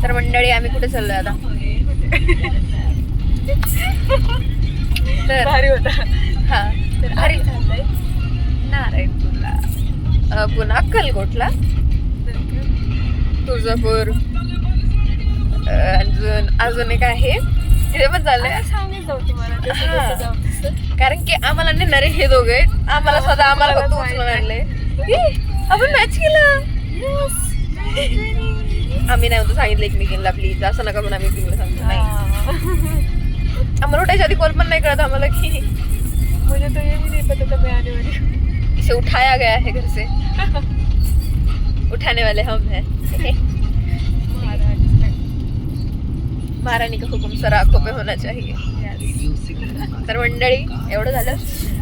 तर मंडळी आम्ही कुठे चाललोय आता? तर भारी होता. हा तर भारी चाललंय. नारायणपूरला, पुन्हा अक्कलकोटला, तुळजापूर, अजून एक आहे तिथे पण चाललंय. सांगून जाऊ तुम्हाला जसं जसं जाऊ तसं. कारण की आम्हाला नेणारे हे दोघे आम्हाला स्वतः आम्हाला फक्त उचलून आणले. आपण मॅच केला. आम्ही नाही म्हणतो सांगितलं एकमेकींना प्लीज असं नका म्हणून आम्ही एकमेकींना सांगतो नाही. आम्हाला उठायच्या आधी कॉल पण नाही कळत आम्हाला की मुझे तो ये भी नहीं पता था मैं आने वाली हूँ. इसे उठाया गया है घर से. उठाने वाले हम हैं. महारानी का हुकुम सर आंखों पे होना चाहिए. तर मंडळी एवढं झालं.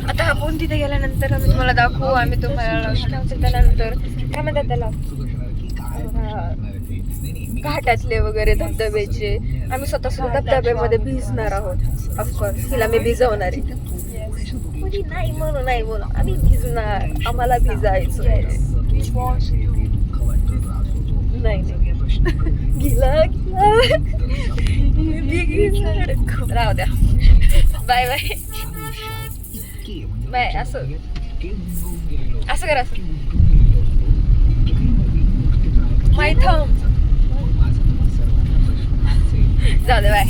आता आपण तिथे गेल्यानंतर आम्ही तुम्हाला दाखवू. आम्ही तुम्हाला त्यानंतर काय म्हणतात त्याला घाटातले वगैरे धबधब्याचे आम्ही स्वतः धबधब्यामध्ये भिजणार आहोत. ऑफकोर्स तिला मी भिजवणार आहे. नाही म्हणून नाही बोल आम्ही भिजणार. आम्हाला भिजायचं नाही गिला राहू द्या. Bye bye bye. असं असं करा. माय थंब जाऊ दे. बाय.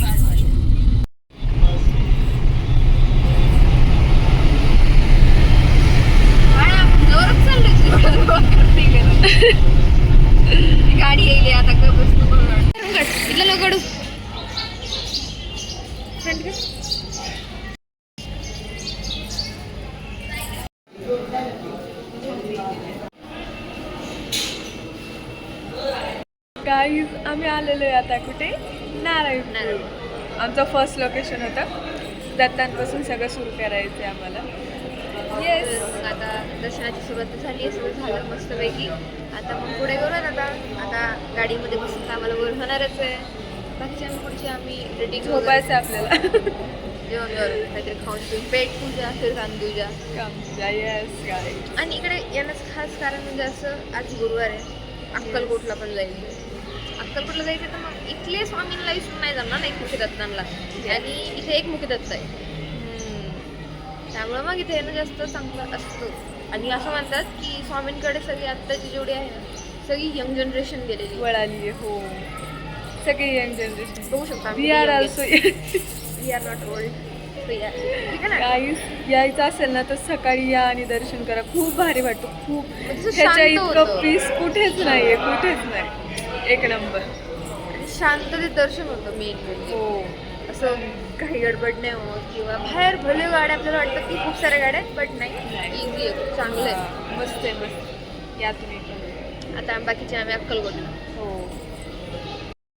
गाडी येईल आता इथलं लगडू गाईज आम्ही आलेलो आहे आता कुठे? नारायणपूर. आमचं फर्स्ट लोकेशन होतं. दत्तांपासून सगळं सुरू करायचं आहे आम्हाला. येस. आता दर्शनाची सुरुवात झाली. सगळं झालं मस्तपैकी. आता मग पुढे करूयात. आता गाडीमध्ये बसून आम्हाला वर होणारच आहे. बाकीच्या पुढची आम्ही रेडी झोपायचं आपल्याला. जेवण करून काहीतरी खाऊन पिऊन पेट पूजा फिर पूजा. Yes guys. आणि इकडे येण्याचं खास कारण म्हणजे असं आज गुरुवार आहे. अक्कलकोटला पण जायचं. अक्कलकोटला जायचं तर मग इथले स्वामींना विसरून नाही जाणार ना एकमुखी दत्तांना. आणि इथे एकमुखी दत्त आहे त्यामुळे मग इथे येणं जास्त चांगलं असतं. आणि असं म्हणतात की स्वामींकडे सगळी आत्ताची जेवढी आहे ना सगळी यंग जनरेशन गेलेली वळाली आहे. हो सगळी यंग जनरेशन बघू शकता. We are also. We are not old. ठीक आहे ना. गाईस यायचं असेल ना तर सकाळी या आणि दर्शन करा. खूप भारी वाटतो. खूप म्हणजे ह्याच्या इतकं पीस कुठेच नाहीये. कुठेच नाही. एक नंबर. शांततेत दर्शन होतं मेन म्हणजे. हो असं काही गडबड नाही होत किंवा बाहेर भले गाड्या आपल्याला वाटतं की खूप साऱ्या गाड्या आहेत बट नाही इझी आहे. खूप चांगलं आहे. मस्त आहे. मस्त या तुम्ही. आता बाकीचे आम्ही अक्कलकोटला. हो